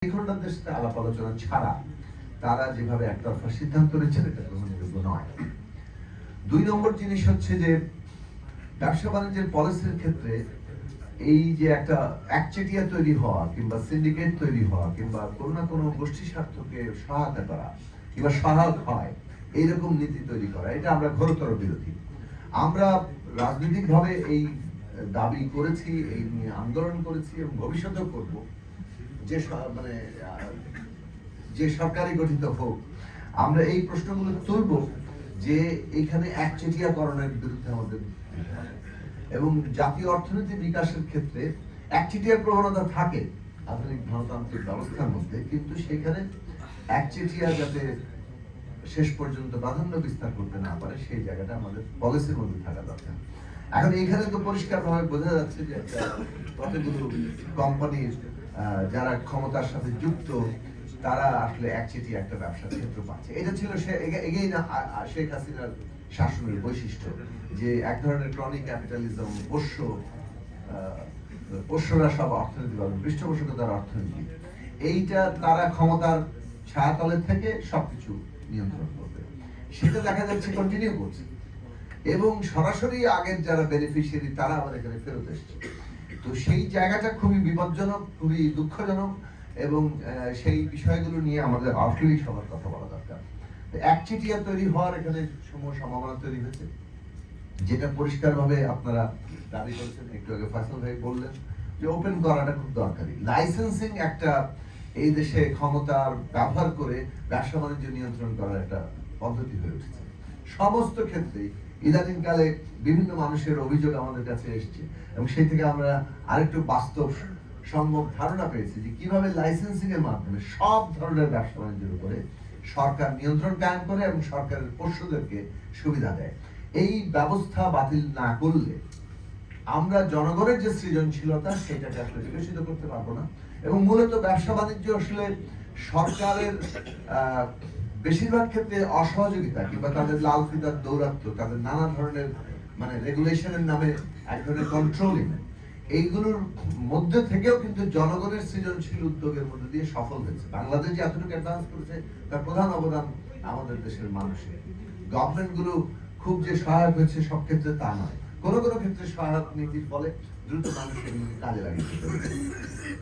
স্টেকহোল্ডারদের সাথে আলাপ আলোচনা ছাড়া তারা যেভাবে একতরফা সিদ্ধান্ত নিচ্ছেন এটা গ্রহণযোগ্য নয়। ২ নম্বর জিনিস হচ্ছে যে ব্যবসা বাণিজ্যের পলিসির ক্ষেত্রে এই যে একটা একচেটিয়া তৈরি হওয়া কিংবা সিন্ডিকেট তৈরি হওয়া কিংবা কোনো না কোনো গোষ্ঠী স্বার্থকে সহায়তা করা কিংবা সহায়ক হয় এইরকম নীতি তৈরি করা, এটা আমরা ঘোরতর বিরোধী। আমরা রাজনৈতিকভাবে এই দাবি করেছি, এই নিয়ে আন্দোলন করেছি এবং ভবিষ্যতেও করব যে মানে যে সরকারি গঠিত হোক আমরা এই প্রশ্নগুলো তুলব যে এখানে একচেটিয়াকরণের বিরুদ্ধে আমাদের এবং জাতীয় অর্থনীতি বিকাশের ক্ষেত্রে একচেটিয়া প্রবণতা থাকে আধুনিক গণতান্ত্রিক ব্যবস্থার মধ্যে, কিন্তু সেখানে একচেটিয়া যাতে শেষ পর্যন্ত প্রাধান্য বিস্তার করতে না পারে সেই জায়গাটা আমাদের পলিসির মধ্যে থাকা দরকার। এখন এখানে তো পরিষ্কারভাবে বোঝা যাচ্ছে যে কতগুলো কোম্পানির যারা ক্ষমতার সাথে যুক্ত তারা আসলে একচেটিয়া একটা ব্যবসার ক্ষেত্র পাচ্ছে। এটা ছিল শেখ হাসিনার শাসনের বৈশিষ্ট্য, যে এক ধরনের ক্রনিক ক্যাপিটালিজম, পোষ্যরা সব অর্থনীতি পাবেন, পৃষ্ঠপোষকতার অর্থনীতি, এইটা তারা ক্ষমতার ছায়াতলে থেকে সবকিছু নিয়ন্ত্রণ করবে, সেটা দেখা যাচ্ছে কন্টিনিউ করছে এবং সরাসরি আগের যারা বেনিফিশিয়ারি তারা আমাদের এখানে ফেরত এসছে। তো সেই জায়গাটা খুবই বিপজ্জনক, খুবই দুঃখজনক এবং সেই বিষয়গুলো নিয়ে আমাদের আউটলি সবার কথা বলা দরকার। একচেটিয়া তৈরি হওয়ার এখানে সম্ভাবনা তৈরি হয়েছে, যেটা পরিষ্কারভাবে আপনারা দাবি করেছেন, একটু আগে ফয়সাল ভাই বললেন যে ওপেন করাটা খুব দরকারি। লাইসেন্সিং একটা এই দেশে ক্ষমতার ব্যবহার করে ব্যবসা বাণিজ্য নিয়ন্ত্রণ করার একটা পদ্ধতি হয়ে উঠেছে সমস্ত ক্ষেত্রেই। ইদানিংকালে বিভিন্ন মানুষের অভিযোগ আমাদের কাছে এসছে এবং সেই থেকে আমরা আরেকটু বাস্তব সম্ভব ধারণা পেয়েছি যে কিভাবে লাইসেন্সিং এর মাধ্যমে সব ধরনের ব্যবসা বাণিজ্যের উপরে সরকার নিয়ন্ত্রণ কায়েম করে এবং সরকারের পোষ্যদেরকে সুবিধা দেয়। এই ব্যবস্থা বাতিল না করলে আমরা জনগণের যে সৃজনশীলতা সেটাকে আসলে বিকশিত করতে পারবো না এবং মূলত ব্যবসা বাণিজ্য আসলে সরকারের বেশিরভাগ ক্ষেত্রে অসহযোগিতা কিংবা তাদের লাল ফিতার দৌরাত্ম্য, তাদের নানা ধরনের মানে রেগুলেশনের নামে এক ধরনের কন্ট্রোলিং, এইগুলোর মধ্যে থেকেও কিন্তু জনগণের সৃজনশীল উদ্যোগের মধ্যে দিয়ে সফল হয়েছে। বাংলাদেশ যে এতটুকু অ্যাডভান্স করেছে তার প্রধান অবদান আমাদের দেশের মানুষের। গভর্নমেন্ট গুলো খুব যে সহায়ক হয়েছে সব ক্ষেত্রে তা নয়, কোনো কোনো ক্ষেত্রে সহায়ক নীতির ফলে দ্রুত মানুষ এগুলোকে কাজে লাগিয়ে ফেলছে।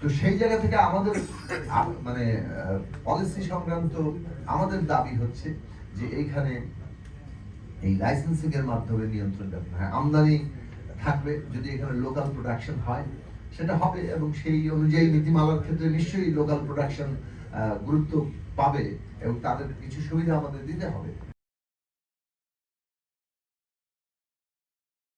তো সেই জায়গা থেকে আমাদের মানে পলিসি সংক্রান্ত আমাদের দাবি হচ্ছে যে এইখানে এই লাইসেন্সিং এর মাধ্যমে নিয়ন্ত্রণ করতে হয়। আমদানি থাকবে, যদি এখানে লোকাল প্রোডাকশন হয় সেটা হবে এবং সেই অনুযায়ী নীতিমালার ক্ষেত্রে নিশ্চয়ই লোকাল প্রোডাকশন গুরুত্ব পাবে এবং তাদের কিছু সুবিধা আমাদের দিতে হবে।